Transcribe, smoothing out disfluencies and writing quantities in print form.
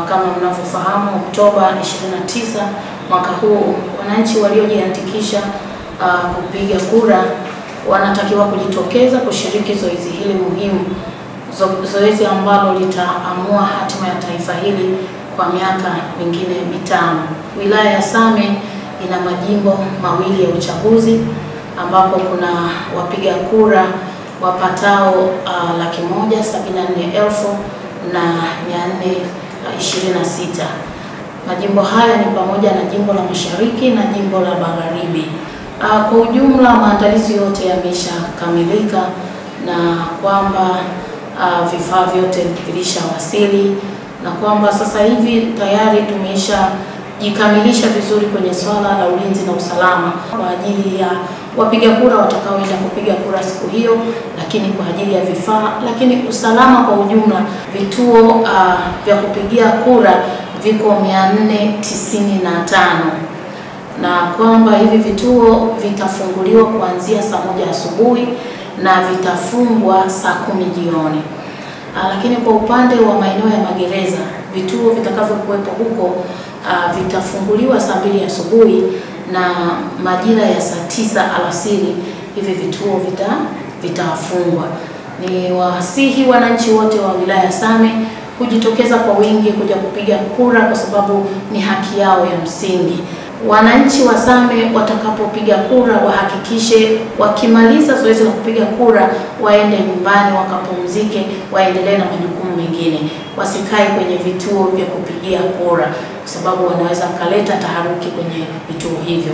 Kama mnavyofahamu, Oktoba 29 mwaka huu wananchi waliojiandikisha kupiga kura wanatakiwa kujitokeza kushiriki zoezi hili muhimu, zoezi ambalo litaamua hatima ya taifa hili kwa miaka mingine mitano. Wilaya ya Same ina majimbo mawili ya uchaguzi ambapo kuna wapiga kura wapatao 174,426. Majimbo haya ni pamoja na jimbo la Mashariki na jimbo la Magharibi. Kwa ujumla maandalizi yote yameshakamilika na kwamba vifaa vyote vilishawasili na kwamba sasa hivi tayari tumeshajikamilisha vizuri kwenye swala la ulinzi na usalama kwa ajili ya wapiga kura watakaoenda kupiga kura siku hiyo, lakini kwa ajili ya vifaa, lakini usalama kwa ujumla. Vituo vya kupigia kura viko 495 na kwamba hivi vituo vitafunguliwa kuanzia saa 1 asubuhi na vitafungwa saa 10 jioni. Lakini kwa upande wa maeneo ya magereza, vituo vitakavyokuwepo huko vitafunguliwa saa 2 asubuhi na majira ya saa 9 alasiri hivi vituo vitafungwa. Ni wasihi wananchi wote wa wilaya ya Same kujitokeza kwa wingi kuja kupiga kura kwa sababu ni haki yao ya msingi. Wananchi wa Same watakapopiga kura wahakikishe wakimaliza zoezi la kupiga kura waende nyumbani wakapumzike, waendelee na majukumu mengine. Wasikae kwenye vituo vya kupigia kura kwa sababu wanaweza kaleta taharuki kwenye vituo hivyo.